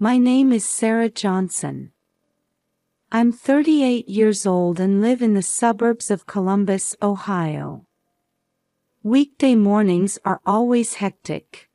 My name is Sarah Johnson. I'm 38 years old and live in the suburbs of Columbus, Ohio. Weekday mornings are always hectic.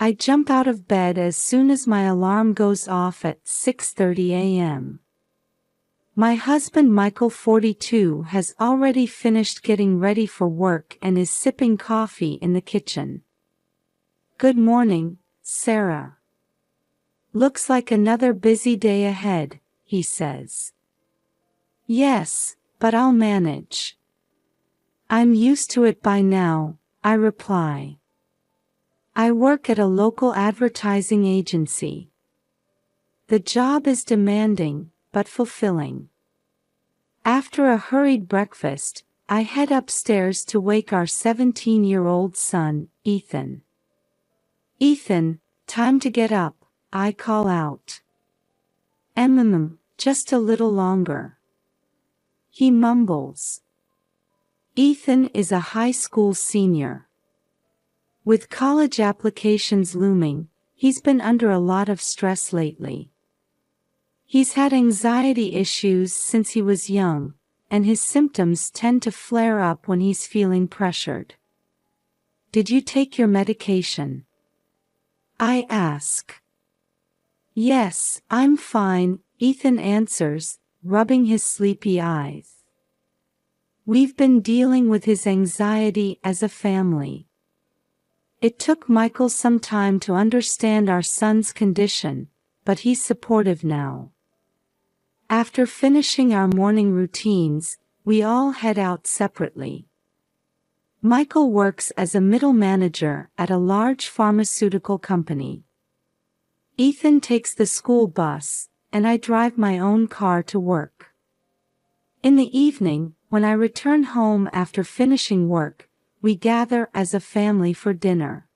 I jump out of bed as soon as my alarm goes off at 6:30 a.m. My husband Michael, 42, has already finished getting ready for work and is sipping coffee in the kitchen. Good morning, Sarah. Looks like another busy day ahead, he says. Yes, but I'll manage. I'm used to it by now, I reply. I work at a local advertising agency. The job is demanding, but fulfilling. After a hurried breakfast, I head upstairs to wake our 17-year-old son, Ethan. Ethan, time to get up, I call out. Just a little longer. He mumbles. Ethan is a high school senior. With college applications looming, he's been under a lot of stress lately. He's had anxiety issues since he was young, and his symptoms tend to flare up when he's feeling pressured. Did you take your medication? I ask. Yes, I'm fine, Ethan answers, rubbing his sleepy eyes. We've been dealing with his anxiety as a family. It took Michael some time to understand our son's condition, but he's supportive now. After finishing our morning routines, we all head out separately. Michael works as a middle manager at a large pharmaceutical company. Ethan takes the school bus, and I drive my own car to work. In the evening, when I return home after finishing work, we gather as a family for dinner.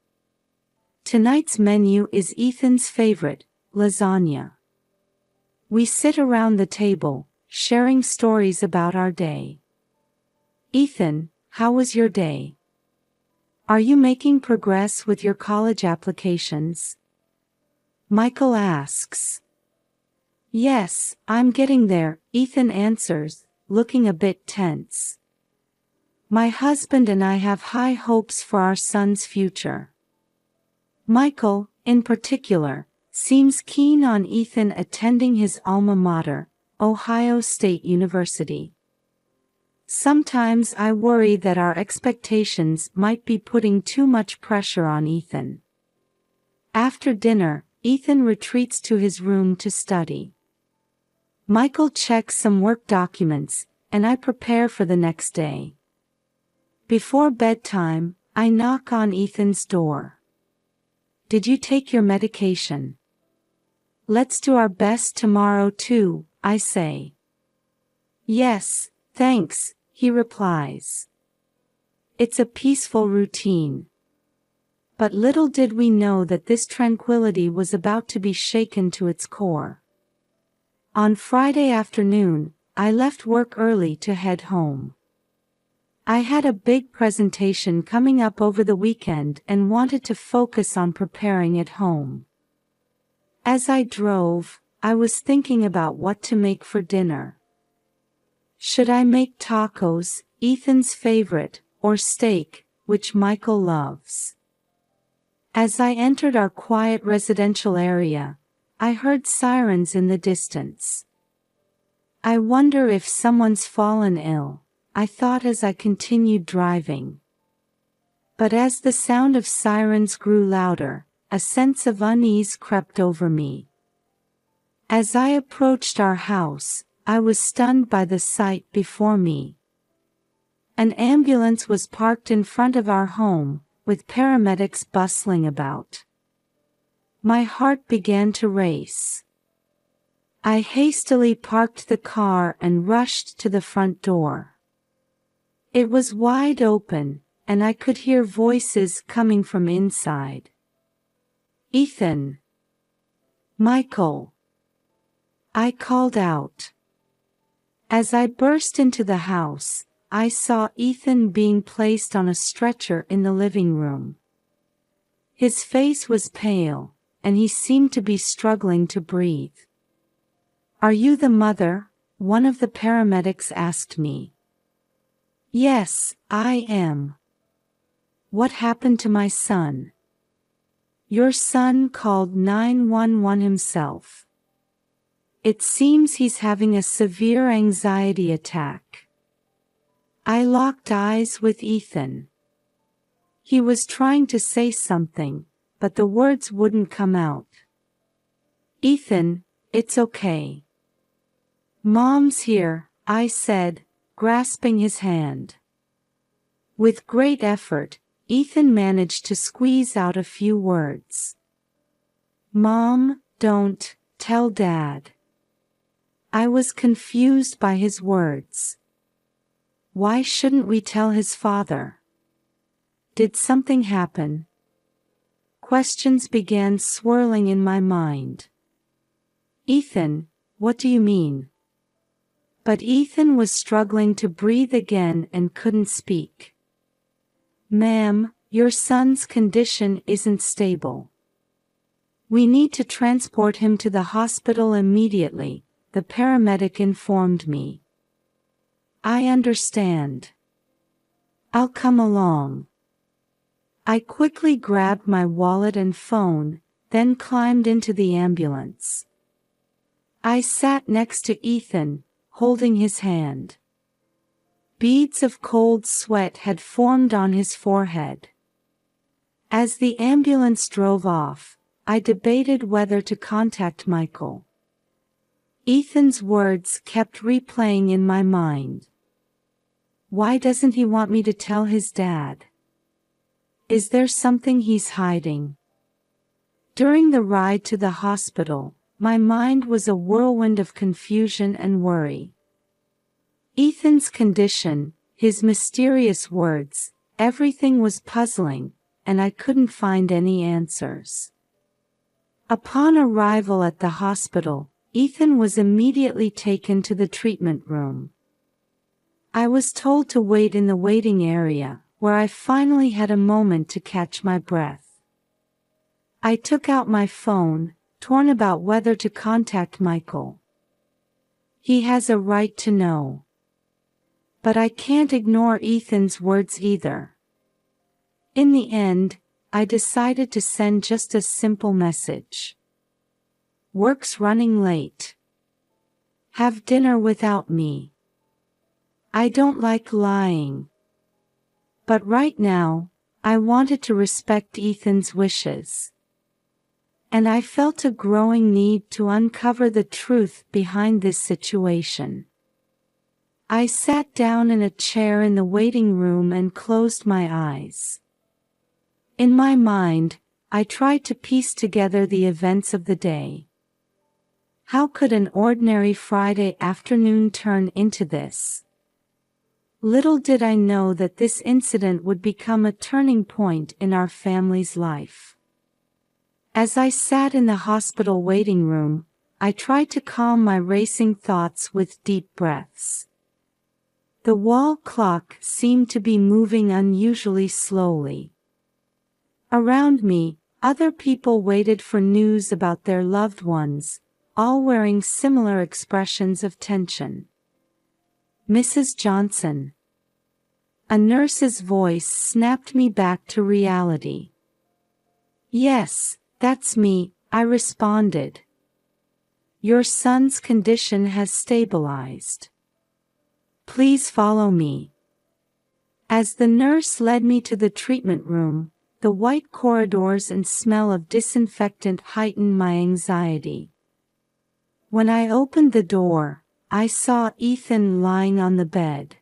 Tonight's menu is Ethan's favorite, lasagna. We sit around the table, sharing stories about our day. Ethan, how was your day? Are you making progress with your college applications? Michael asks. Yes, I'm getting there, Ethan answers, looking a bit tense. My husband and I have high hopes for our son's future. Michael, in particular, seems keen on Ethan attending his alma mater, Ohio State University. Sometimes I worry that our expectations might be putting too much pressure on Ethan. After dinner, Ethan retreats to his room to study. Michael checks some work documents, and I prepare for the next day. Before bedtime, I knock on Ethan's door. Did you take your medication? Let's do our best tomorrow too, I say. Yes, thanks, he replies. It's a peaceful routine. But little did we know that this tranquility was about to be shaken to its core. On Friday afternoon, I left work early to head home. I had a big presentation coming up over the weekend and wanted to focus on preparing at home. As I drove, I was thinking about what to make for dinner. Should I make tacos, Ethan's favorite, or steak, which Michael loves? As I entered our quiet residential area, I heard sirens in the distance. I wonder if someone's fallen ill, I thought as I continued driving. But as the sound of sirens grew louder, a sense of unease crept over me. As I approached our house, I was stunned by the sight before me. An ambulance was parked in front of our home, with paramedics bustling about. My heart began to race. I hastily parked the car and rushed to the front door. It was wide open, and I could hear voices coming from inside. Ethan. Michael. I called out. As I burst into the house, I saw Ethan being placed on a stretcher in the living room. His face was pale, and he seemed to be struggling to breathe. "Are you the mother?" one of the paramedics asked me. "Yes, I am." "What happened to my son?" "Your son called 911 himself. It seems he's having a severe anxiety attack." I locked eyes with Ethan. He was trying to say something, but the words wouldn't come out. "Ethan, it's okay. Mom's here," I said, grasping his hand. With great effort, Ethan managed to squeeze out a few words. "Mom, don't tell Dad." I was confused by his words. Why shouldn't we tell his father? Did something happen? Questions began swirling in my mind. "Ethan, what do you mean?" But Ethan was struggling to breathe again and couldn't speak. "Ma'am, your son's condition isn't stable. We need to transport him to the hospital immediately," the paramedic informed me. "I understand. I'll come along." I quickly grabbed my wallet and phone, then climbed into the ambulance. I sat next to Ethan, holding his hand. Beads of cold sweat had formed on his forehead. As the ambulance drove off, I debated whether to contact Michael. Ethan's words kept replaying in my mind. Why doesn't he want me to tell his dad? Is there something he's hiding? During the ride to the hospital, my mind was a whirlwind of confusion and worry. Ethan's condition, his mysterious words, everything was puzzling, and I couldn't find any answers. Upon arrival at the hospital, Ethan was immediately taken to the treatment room. I was told to wait in the waiting area, where I finally had a moment to catch my breath. I took out my phone, torn about whether to contact Michael. He has a right to know. But I can't ignore Ethan's words either. In the end, I decided to send just a simple message. "Work's running late. Have dinner without me. I don't like lying. But right now, I wanted to respect Ethan's wishes. And I felt a growing need to uncover the truth behind this situation." I sat down in a chair in the waiting room and closed my eyes. In my mind, I tried to piece together the events of the day. How could an ordinary Friday afternoon turn into this? Little did I know that this incident would become a turning point in our family's life. As I sat in the hospital waiting room, I tried to calm my racing thoughts with deep breaths. The wall clock seemed to be moving unusually slowly. Around me, other people waited for news about their loved ones, all wearing similar expressions of tension. "Mrs. Johnson." A nurse's voice snapped me back to reality. "Yes, that's me," I responded. "Your son's condition has stabilized. Please follow me." As the nurse led me to the treatment room, the white corridors and smell of disinfectant heightened my anxiety. When I opened the door, I saw Ethan lying on the bed.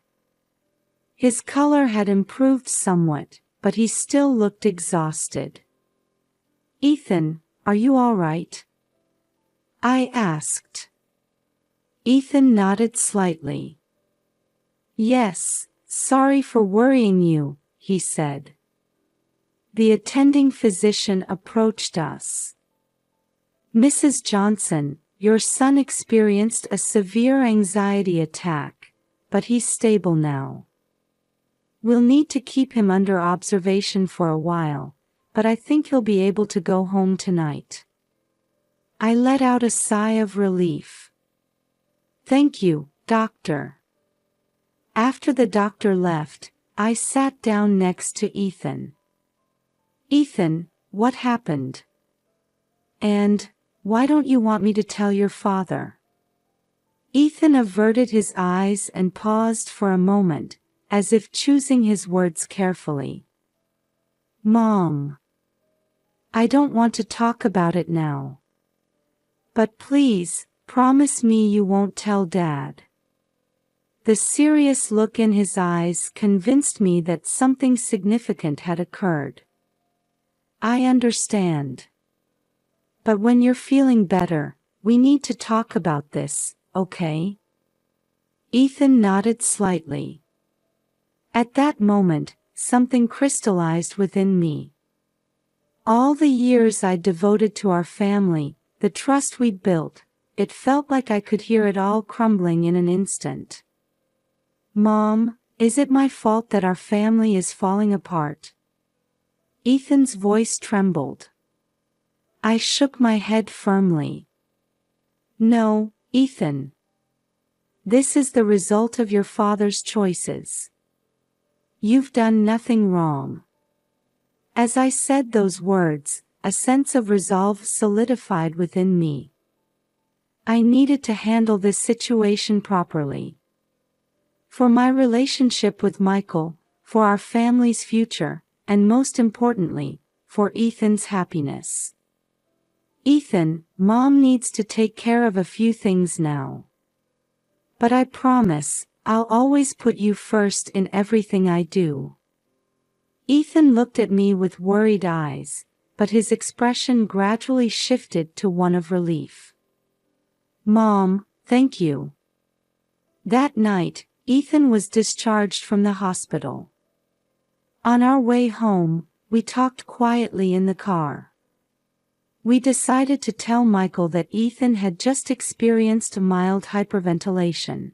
His color had improved somewhat, but he still looked exhausted. "Ethan, are you all right?" I asked. Ethan nodded slightly. "Yes, sorry for worrying you," he said. The attending physician approached us. "Mrs. Johnson, your son experienced a severe anxiety attack, but he's stable now. We'll need to keep him under observation for a while, but I think he'll be able to go home tonight." I let out a sigh of relief. Thank you, doctor. After the doctor left, I sat down next to Ethan. Ethan, what happened? And, why don't you want me to tell your father? Ethan averted his eyes and paused for a moment, as if choosing his words carefully. Mom. I don't want to talk about it now. But please, promise me you won't tell Dad. The serious look in his eyes convinced me that something significant had occurred. I understand. But when you're feeling better, we need to talk about this, okay? Ethan nodded slightly. At that moment, something crystallized within me. All the years I'd devoted to our family, the trust we'd built, it felt like I could hear it all crumbling in an instant. Mom, is it my fault that our family is falling apart? Ethan's voice trembled. I shook my head firmly. No, Ethan. This is the result of your father's choices. You've done nothing wrong. As I said those words, a sense of resolve solidified within me. I needed to handle this situation properly. For my relationship with Michael, for our family's future, and most importantly, for Ethan's happiness. Ethan, Mom needs to take care of a few things now. But I promise, I'll always put you first in everything I do. Ethan looked at me with worried eyes, but his expression gradually shifted to one of relief. Mom, thank you. That night, Ethan was discharged from the hospital. On our way home, we talked quietly in the car. We decided to tell Michael that Ethan had just experienced mild hyperventilation.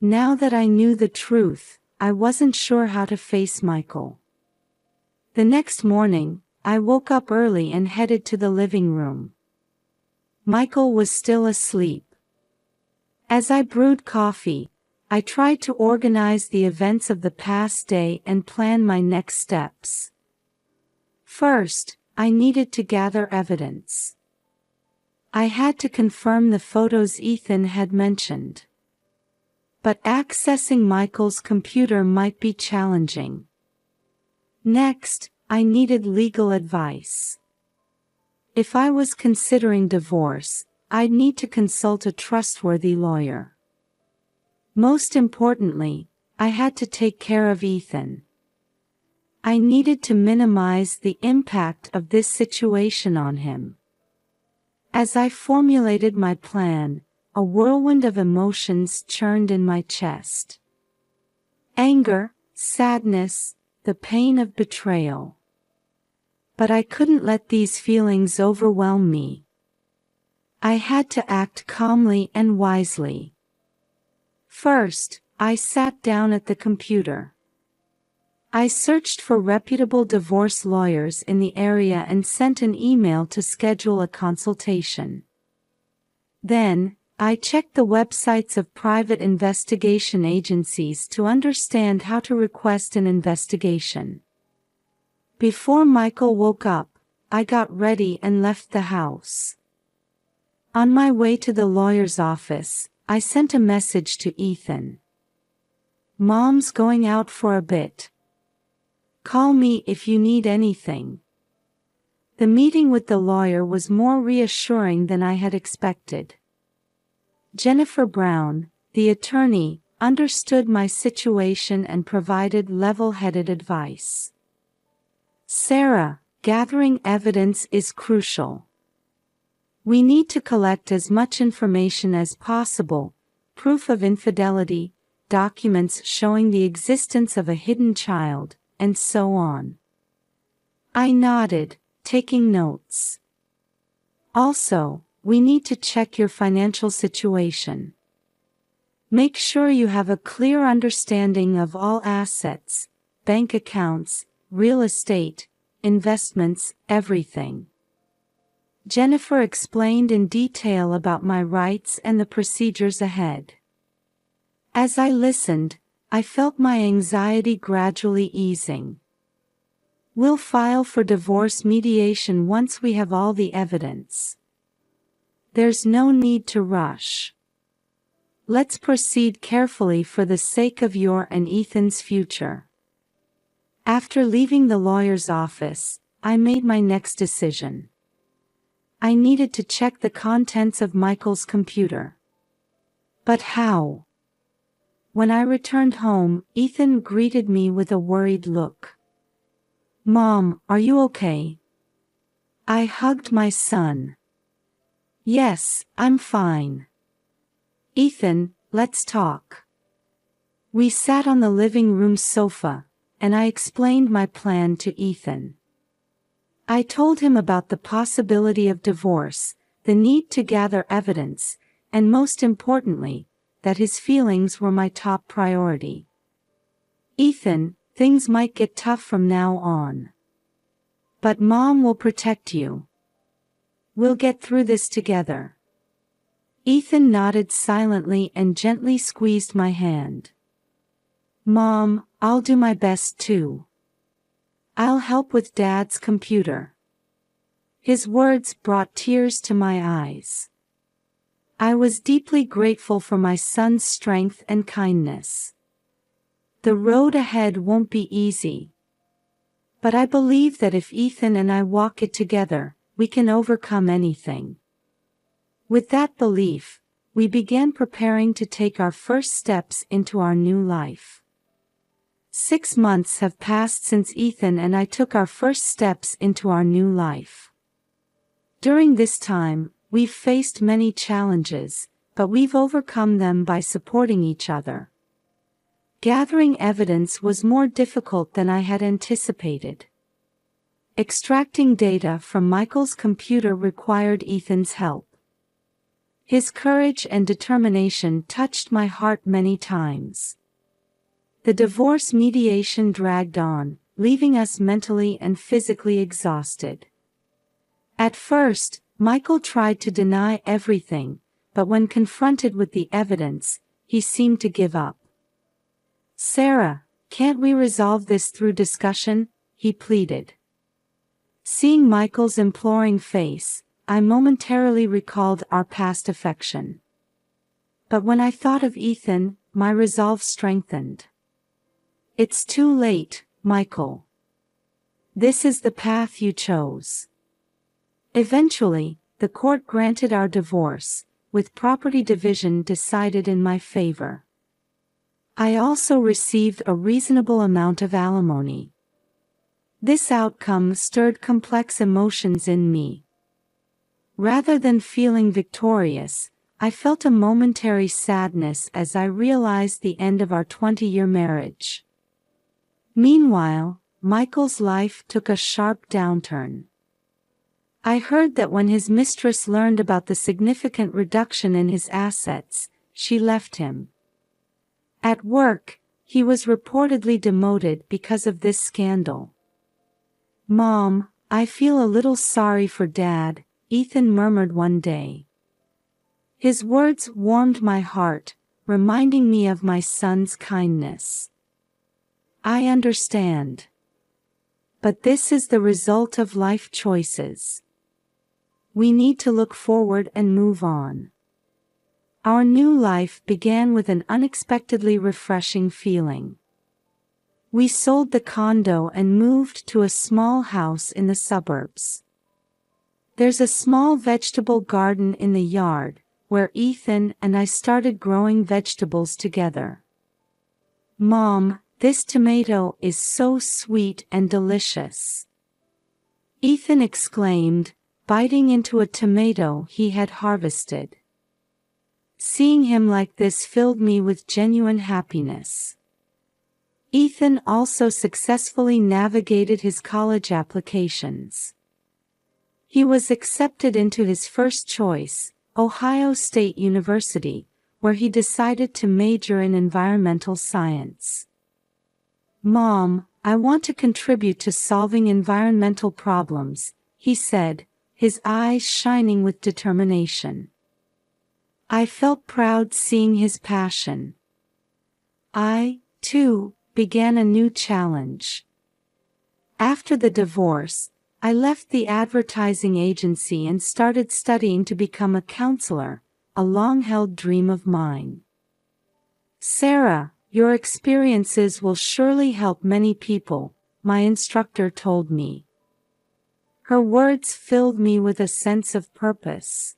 Now that I knew the truth, I wasn't sure how to face Michael. The next morning, I woke up early and headed to the living room. Michael was still asleep. As I brewed coffee, I tried to organize the events of the past day and plan my next steps. First, I needed to gather evidence. I had to confirm the photos Ethan had mentioned. But accessing Michael's computer might be challenging. Next, I needed legal advice. If I was considering divorce, I'd need to consult a trustworthy lawyer. Most importantly, I had to take care of Ethan. I needed to minimize the impact of this situation on him. As I formulated my plan, a whirlwind of emotions churned in my chest. Anger, sadness, the pain of betrayal. But I couldn't let these feelings overwhelm me. I had to act calmly and wisely. First, I sat down at the computer. I searched for reputable divorce lawyers in the area and sent an email to schedule a consultation. Then, I checked the websites of private investigation agencies to understand how to request an investigation. Before Michael woke up, I got ready and left the house. On my way to the lawyer's office, I sent a message to Ethan. Mom's going out for a bit. Call me if you need anything. The meeting with the lawyer was more reassuring than I had expected. Jennifer Brown, the attorney, understood my situation and provided level-headed advice. Sarah, gathering evidence is crucial. We need to collect as much information as possible, proof of infidelity, documents showing the existence of a hidden child, and so on. I nodded, taking notes. Also, we need to check your financial situation. Make sure you have a clear understanding of all assets, bank accounts, real estate, investments, everything. Jennifer explained in detail about my rights and the procedures ahead. As I listened, I felt my anxiety gradually easing. We'll file for divorce mediation once we have all the evidence. There's no need to rush. Let's proceed carefully for the sake of your and Ethan's future. After leaving the lawyer's office, I made my next decision. I needed to check the contents of Michael's computer. But how? When I returned home, Ethan greeted me with a worried look. "Mom, are you okay?" I hugged my son. "Yes, I'm fine." "Ethan, let's talk." We sat on the living room sofa, and I explained my plan to Ethan. I told him about the possibility of divorce, the need to gather evidence, and most importantly, that his feelings were my top priority. "Ethan, things might get tough from now on. But Mom will protect you. We'll get through this together." Ethan nodded silently and gently squeezed my hand. "Mom, I'll do my best too. I'll help with Dad's computer." His words brought tears to my eyes. I was deeply grateful for my son's strength and kindness. The road ahead won't be easy. But I believe that if Ethan and I walk it together, we can overcome anything. With that belief, we began preparing to take our first steps into our new life. 6 months have passed since Ethan and I took our first steps into our new life. During this time, we've faced many challenges, but we've overcome them by supporting each other. Gathering evidence was more difficult than I had anticipated. Extracting data from Michael's computer required Ethan's help. His courage and determination touched my heart many times. The divorce mediation dragged on, leaving us mentally and physically exhausted. At first, Michael tried to deny everything, but when confronted with the evidence, he seemed to give up. "Sarah, can't we resolve this through discussion?" he pleaded. Seeing Michael's imploring face, I momentarily recalled our past affection. But when I thought of Ethan, my resolve strengthened. "It's too late, Michael. This is the path you chose." Eventually, the court granted our divorce, with property division decided in my favor. I also received a reasonable amount of alimony. This outcome stirred complex emotions in me. Rather than feeling victorious, I felt a momentary sadness as I realized the end of our 20-year marriage. Meanwhile, Michael's life took a sharp downturn. I heard that when his mistress learned about the significant reduction in his assets, she left him. At work, he was reportedly demoted because of this scandal. "Mom, I feel a little sorry for Dad," Ethan murmured one day. His words warmed my heart, reminding me of my son's kindness. "I understand. But this is the result of life choices. We need to look forward and move on." Our new life began with an unexpectedly refreshing feeling. We sold the condo and moved to a small house in the suburbs. There's a small vegetable garden in the yard, where Ethan and I started growing vegetables together. "Mom, this tomato is so sweet and delicious," Ethan exclaimed, biting into a tomato he had harvested. Seeing him like this filled me with genuine happiness. Ethan also successfully navigated his college applications. He was accepted into his first choice, Ohio State University, where he decided to major in environmental science. "Mom, I want to contribute to solving environmental problems," he said, his eyes shining with determination. I felt proud seeing his passion. I, too, began a new challenge. After the divorce, I left the advertising agency and started studying to become a counselor, a long-held dream of mine. Sarah, your experiences will surely help many people, my instructor told me. Her words filled me with a sense of purpose.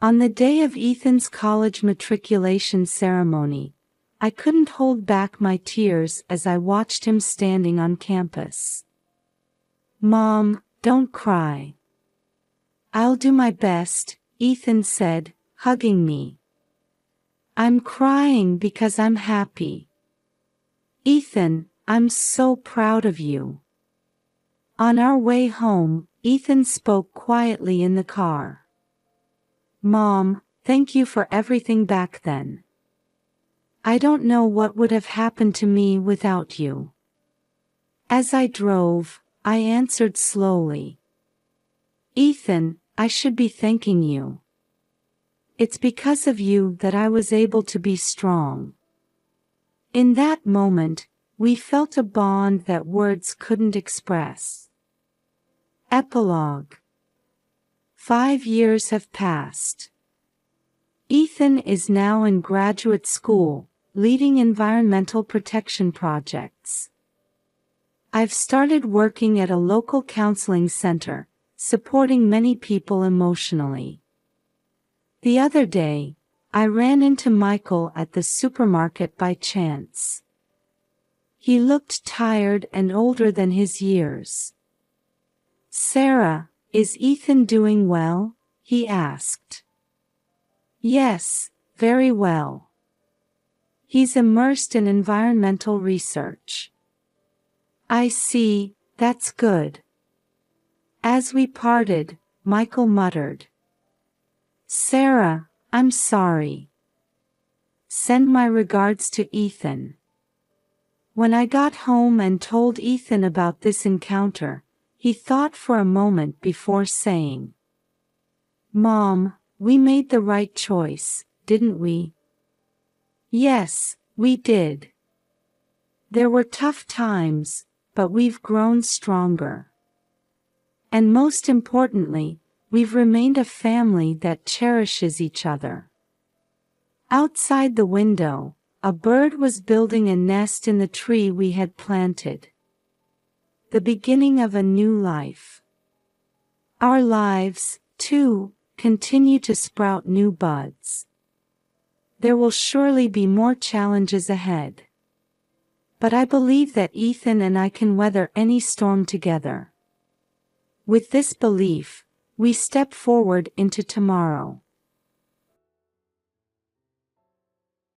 On the day of Ethan's college matriculation ceremony, I couldn't hold back my tears as I watched him standing on campus. "Mom, don't cry. I'll do my best," Ethan said, hugging me. "I'm crying because I'm happy. Ethan, I'm so proud of you." On our way home, Ethan spoke quietly in the car. "Mom, thank you for everything back then. I don't know what would have happened to me without you." As I drove, I answered slowly. "Ethan, I should be thanking you. It's because of you that I was able to be strong." In that moment, we felt a bond that words couldn't express. Epilogue. 5 years have passed. Ethan is now in graduate school, leading environmental protection projects. I've started working at a local counseling center, supporting many people emotionally. The other day, I ran into Michael at the supermarket by chance. He looked tired and older than his years. "Sarah, is Ethan doing well?" he asked. "Yes, very well. He's immersed in environmental research." "I see, that's good." As we parted, Michael muttered, "Sarah, I'm sorry. Send my regards to Ethan." When I got home and told Ethan about this encounter, he thought for a moment before saying, "Mom, we made the right choice, didn't we?" "Yes, we did. There were tough times, but we've grown stronger. And most importantly, we've remained a family that cherishes each other." Outside the window, a bird was building a nest in the tree we had planted. The beginning of a new life. Our lives, too, continue to sprout new buds. There will surely be more challenges ahead. But I believe that Ethan and I can weather any storm together. With this belief, we step forward into tomorrow.